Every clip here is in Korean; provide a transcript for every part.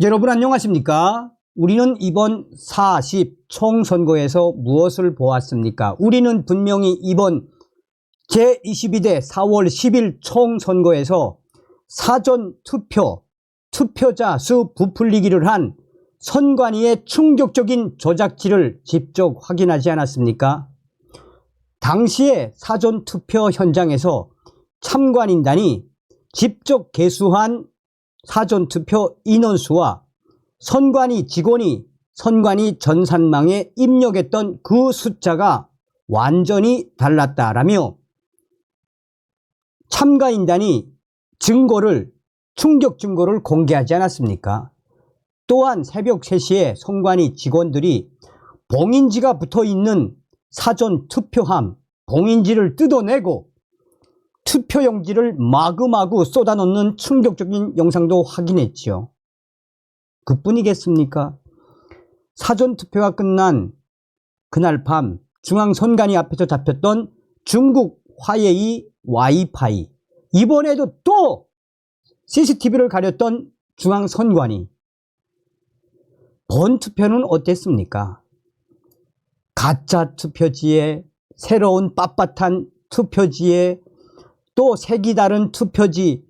여러분 안녕하십니까? 우리는 이번 40 총선거에서 무엇을 보았습니까? 우리는 분명히 이번 제22대 4월 10일 총선거에서 사전투표, 투표자 수 부풀리기를 한 선관위의 충격적인 조작질을 직접 확인하지 않았습니까? 당시에 사전투표 현장에서 참관인단이 직접 개수한 사전투표 인원수와 선관위 직원이 선관위 전산망에 입력했던 그 숫자가 완전히 달랐다라며 참가인단이 충격 증거를 공개하지 않았습니까? 또한 새벽 3시에 선관위 직원들이 봉인지가 붙어있는 사전투표함 봉인지를 뜯어내고 투표용지를 마구마구 쏟아놓는 충격적인 영상도 확인했지요. 그뿐이겠습니까? 사전투표가 끝난 그날 밤 중앙선관위 앞에서 잡혔던 중국 화웨이 와이파이, 이번에도 또 CCTV를 가렸던 중앙선관위. 본투표는 어땠습니까? 가짜 투표지에 새로운 빳빳한 투표지에 또 색이 다른 투표지,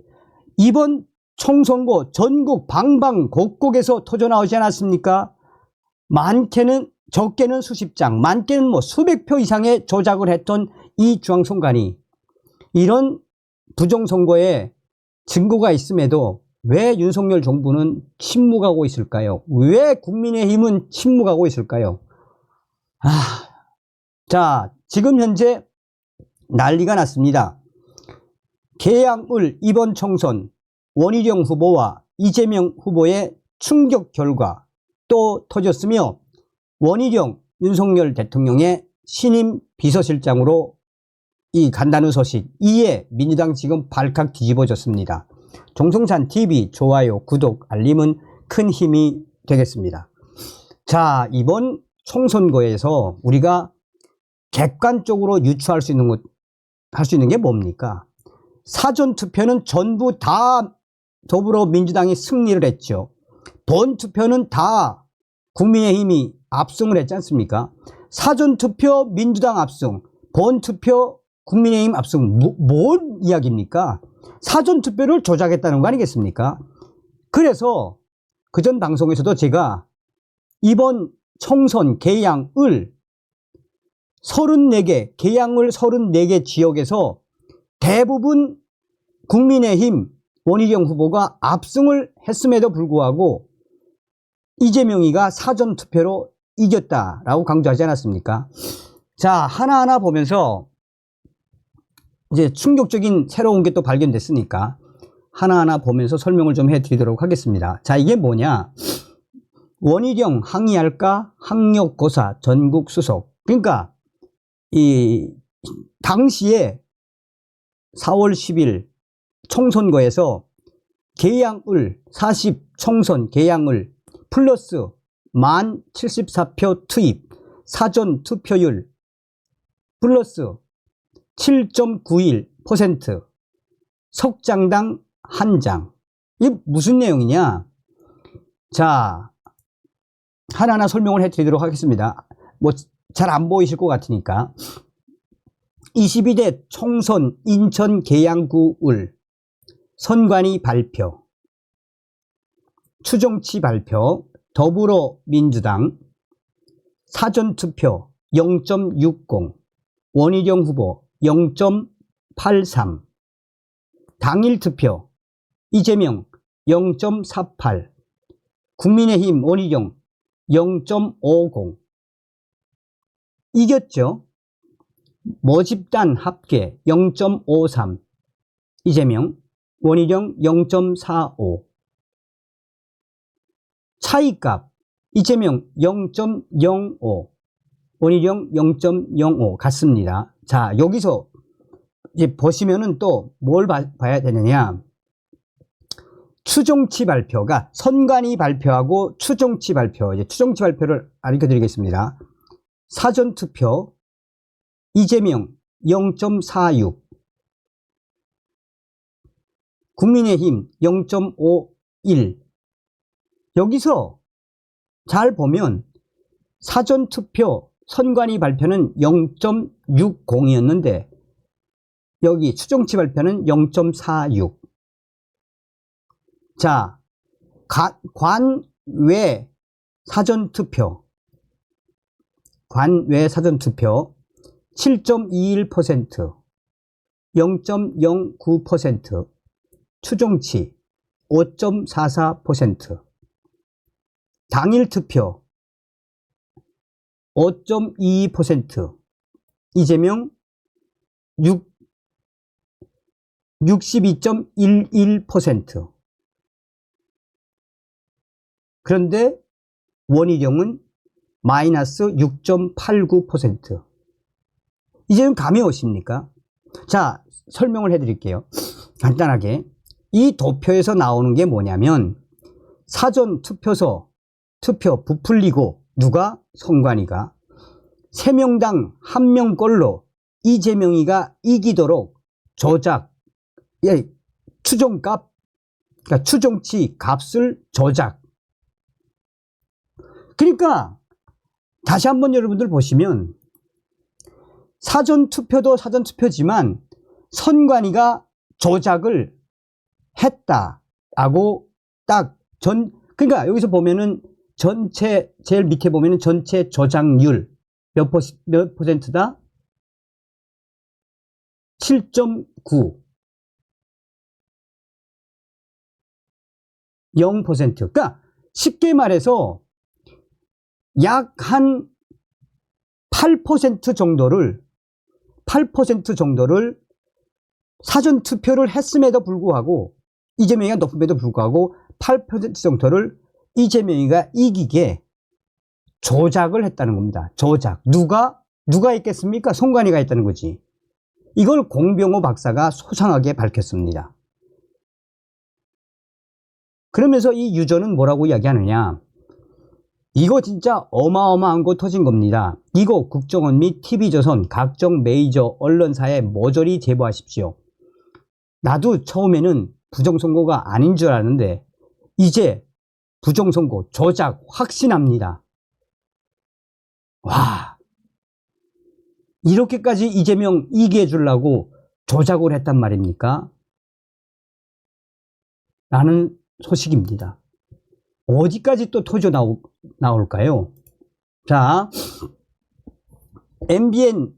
이번 총선거 전국 방방곡곡에서 터져나오지 않았습니까? 많게는 적게는 수십 장, 많게는 수백 표 이상의 조작을 했던 이 중앙선관위, 이런 부정선거에 증거가 있음에도 왜 윤석열 정부는 침묵하고 있을까요? 왜 국민의힘은 침묵하고 있을까요? 자, 지금 현재 난리가 났습니다. 개항을 이번 총선 원희룡 후보와 이재명 후보의 충격 결과 또 터졌으며, 원희룡 윤석열 대통령의 신임 비서실장으로 간다는 소식, 이에 민주당 지금 발칵 뒤집어졌습니다. 종성찬TV 좋아요, 구독, 알림은 큰 힘이 되겠습니다. 자, 이번 총선거에서 우리가 객관적으로 유추할 수 있는 게 뭡니까? 사전투표는 전부 다 더불어민주당이 승리를 했죠. 본투표는 다 국민의힘이 압승을 했지 않습니까? 사전투표 민주당 압승, 본투표 국민의힘 압승, 뭔 이야기입니까? 사전투표를 조작했다는 거 아니겠습니까? 그래서 그전 방송에서도 제가 이번 총선 개항을 34개, 개항을 34개 지역에서 대부분 국민의힘 원희룡 후보가 압승을 했음에도 불구하고 이재명이가 사전투표로 이겼다라고 강조하지 않았습니까? 자, 하나하나 보면서 이제 충격적인 새로운 게 또 발견됐으니까 하나하나 보면서 설명을 좀 해드리도록 하겠습니다. 자, 이게 뭐냐? 원희룡 항의할까? 학력고사 전국 수속. 그러니까 이 당시에 4월 10일 총선거에서 개항을 40 총선 개항을 플러스 만 74표 투입, 사전 투표율 플러스 7.91%, 석장당 한 장. 이게 무슨 내용이냐? 자, 하나하나 설명을 해드리도록 하겠습니다. 잘 안 보이실 것 같으니까. 22대 총선 인천 계양구을 선관위 발표, 추정치 발표, 더불어민주당 사전투표 0.60, 원희룡 후보 0.83, 당일투표 이재명 0.48, 국민의힘 원희룡 0.50. 이겼죠. 모집단 합계 0.53, 이재명, 원희룡 0.45. 차이값 이재명 0.05, 원희룡 0.05 같습니다. 자, 여기서 이제 보시면은 또 뭘 봐야 되느냐? 추정치 발표가 선관위 발표하고 추정치 발표, 이제 추정치 발표를 알려드리겠습니다. 사전투표 이재명 0.46, 국민의힘 0.51, 여기서 잘 보면 사전투표 선관위 발표는 0.60이었는데 여기 추정치 발표는 0.46. 자, 관외 사전투표 7.21%, 0.09%, 추정치 5.44%, 당일투표 5.22%, 이재명 62.11%. 그런데 원희룡은 마이너스 6.89%. 이제 좀 감이 오십니까? 자, 설명을 해드릴게요. 간단하게. 이 도표에서 나오는 게 뭐냐면 사전 투표소 투표 부풀리고 누가? 선관위가 3명당 1명꼴로 이재명이가 이기도록 조작, 추정값, 그러니까 추정치 값을 조작. 그러니까 다시 한번 여러분들 보시면 사전투표도 사전투표지만 선관위가 조작을 했다라고 그러니까 여기서 보면은 전체 제일 밑에 보면은 전체 조작률 몇 퍼센트다? 7.9. 0%. 그러니까 쉽게 말해서 약 한 8% 정도를 사전 투표를 했음에도 불구하고 이재명이가 높음에도 불구하고 8% 정도를 이재명이가 이기게 조작을 했다는 겁니다. 조작. 누가 했겠습니까? 선관위가 했다는 거지. 이걸 공병호 박사가 소상하게 밝혔습니다. 그러면서 이 유저는 뭐라고 이야기하느냐? 이거 진짜 어마어마한 거 터진 겁니다. 이거 국정원 및 TV조선 각종 메이저 언론사에 모조리 제보하십시오. 나도 처음에는 부정선거가 아닌 줄 알았는데 이제 부정선거 조작 확신합니다. 와, 이렇게까지 이재명 이기게 해주려고 조작을 했단 말입니까? 라는 소식입니다. 어디까지 또 터져 나올까요? 자, MBN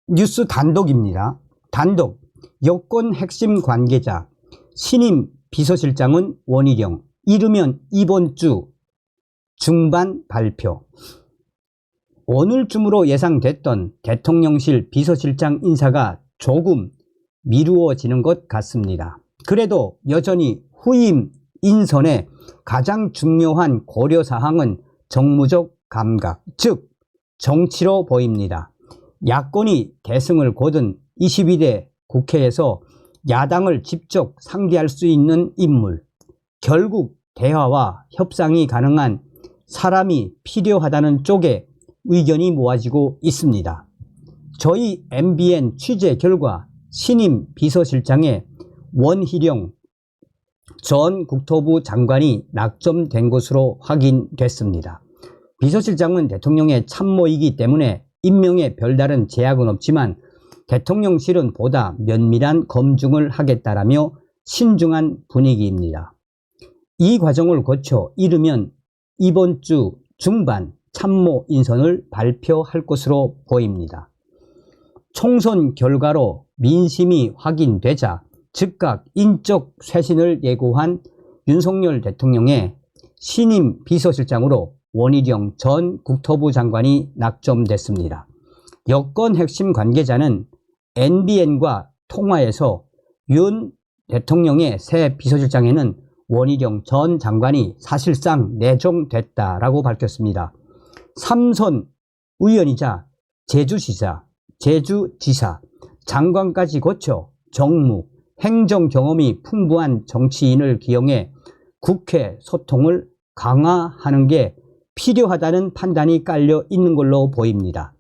뉴스 단독입니다. 단독. 여권 핵심 관계자 신임 비서실장은 원희룡. 이르면 이번 주 중반 발표. 오늘쯤으로 예상됐던 대통령실 비서실장 인사가 조금 미루어지는 것 같습니다. 그래도 여전히 후임 인선의 가장 중요한 고려사항은 정무적 감각, 즉 정치로 보입니다. 야권이 대승을 거둔 22대 국회에서 야당을 직접 상대할 수 있는 인물, 결국 대화와 협상이 가능한 사람이 필요하다는 쪽에 의견이 모아지고 있습니다. 저희 MBN 취재 결과 신임 비서실장의 원희룡 전 국토부 장관이 낙점된 것으로 확인됐습니다. 비서실장은 대통령의 참모이기 때문에 임명에 별다른 제약은 없지만 대통령실은 보다 면밀한 검증을 하겠다라며 신중한 분위기입니다. 이 과정을 거쳐 이르면 이번 주 중반 참모 인선을 발표할 것으로 보입니다. 총선 결과로 민심이 확인되자 즉각 인적 쇄신을 예고한 윤석열 대통령의 신임 비서실장으로 원희룡 전 국토부 장관이 낙점됐습니다. 여권 핵심 관계자는 NBN과 통화에서 윤 대통령의 새 비서실장에는 원희룡 전 장관이 사실상 내정됐다라고 밝혔습니다. 삼선 의원이자 제주지사, 장관까지 거쳐 정무, 행정 경험이 풍부한 정치인을 기용해 국회 소통을 강화하는 게 필요하다는 판단이 깔려 있는 걸로 보입니다.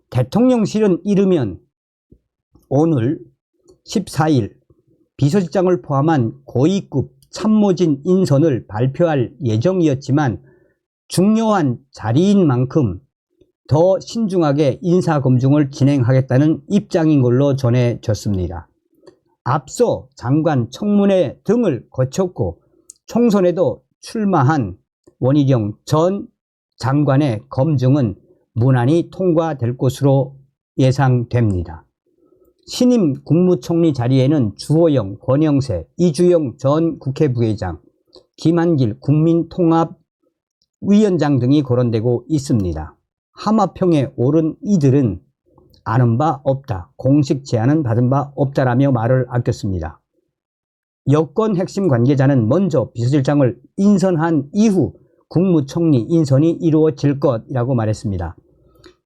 대통령실은 이르면 오늘 14일 비서실장을 포함한 고위급 참모진 인선을 발표할 예정이었지만 중요한 자리인 만큼 더 신중하게 인사검증을 진행하겠다는 입장인 걸로 전해졌습니다. 앞서 장관 청문회 등을 거쳤고 총선에도 출마한 원희룡 전 장관의 검증은 무난히 통과될 것으로 예상됩니다. 신임 국무총리 자리에는 주호영, 권영세, 이주영 전 국회 부회장, 김한길 국민통합위원장 등이 거론되고 있습니다. 하마평에 오른 이들은 아는 바 없다, 공식 제안은 받은 바 없다라며 말을 아꼈습니다. 여권 핵심 관계자는 먼저 비서실장을 인선한 이후 국무총리 인선이 이루어질 것이라고 말했습니다.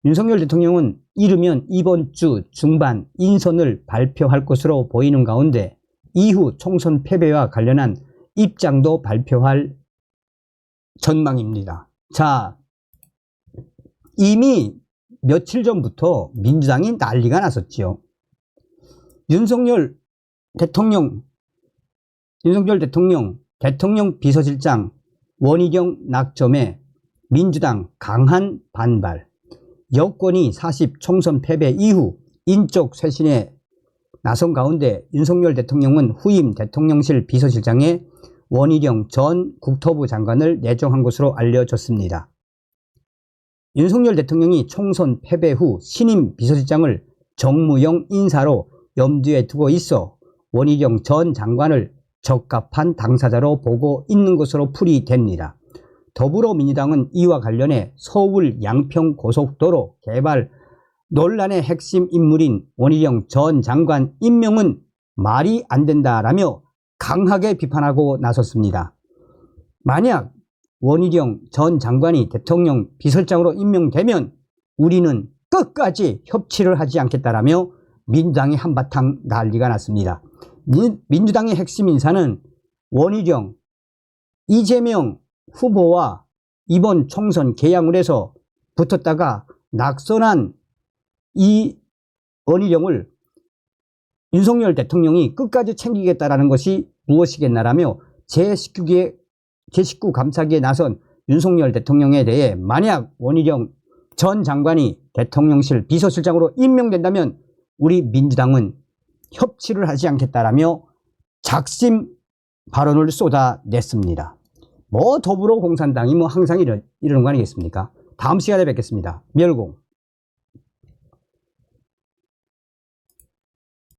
윤석열 대통령은 이르면 이번 주 중반 인선을 발표할 것으로 보이는 가운데 이후 총선 패배와 관련한 입장도 발표할 전망입니다. 자, 이미 며칠 전부터 민주당이 난리가 났었지요. 윤석열 대통령 비서실장 원희룡 낙점에 민주당 강한 반발. 여권이 40 총선 패배 이후 인적 쇄신에 나선 가운데 윤석열 대통령은 후임 대통령실 비서실장에 원희룡 전 국토부 장관을 내정한 것으로 알려졌습니다. 윤석열 대통령이 총선 패배 후 신임 비서실장을 정무용 인사로 염두에 두고 있어 원희룡 전 장관을 적합한 당사자로 보고 있는 것으로 풀이됩니다. 더불어민주당은 이와 관련해 서울 양평 고속도로 개발 논란의 핵심 인물인 원희룡 전 장관 임명은 말이 안 된다라며 강하게 비판하고 나섰습니다. 만약 원희룡 전 장관이 대통령 비서실장으로 임명되면 우리는 끝까지 협치를 하지 않겠다라며 민주당이 한바탕 난리가 났습니다. 민주당의 핵심 인사는 원희룡, 이재명 후보와 이번 총선 개항을 해서 붙었다가 낙선한 이 원희룡을 윤석열 대통령이 끝까지 챙기겠다라는 것이 무엇이겠나라며 제19 감사기에 나선 윤석열 대통령에 대해 만약 원희룡 전 장관이 대통령실 비서실장으로 임명된다면 우리 민주당은 협치를 하지 않겠다라며 작심 발언을 쏟아냈습니다. 더불어공산당이 항상 이러는 거 아니겠습니까? 다음 시간에 뵙겠습니다. 멸공.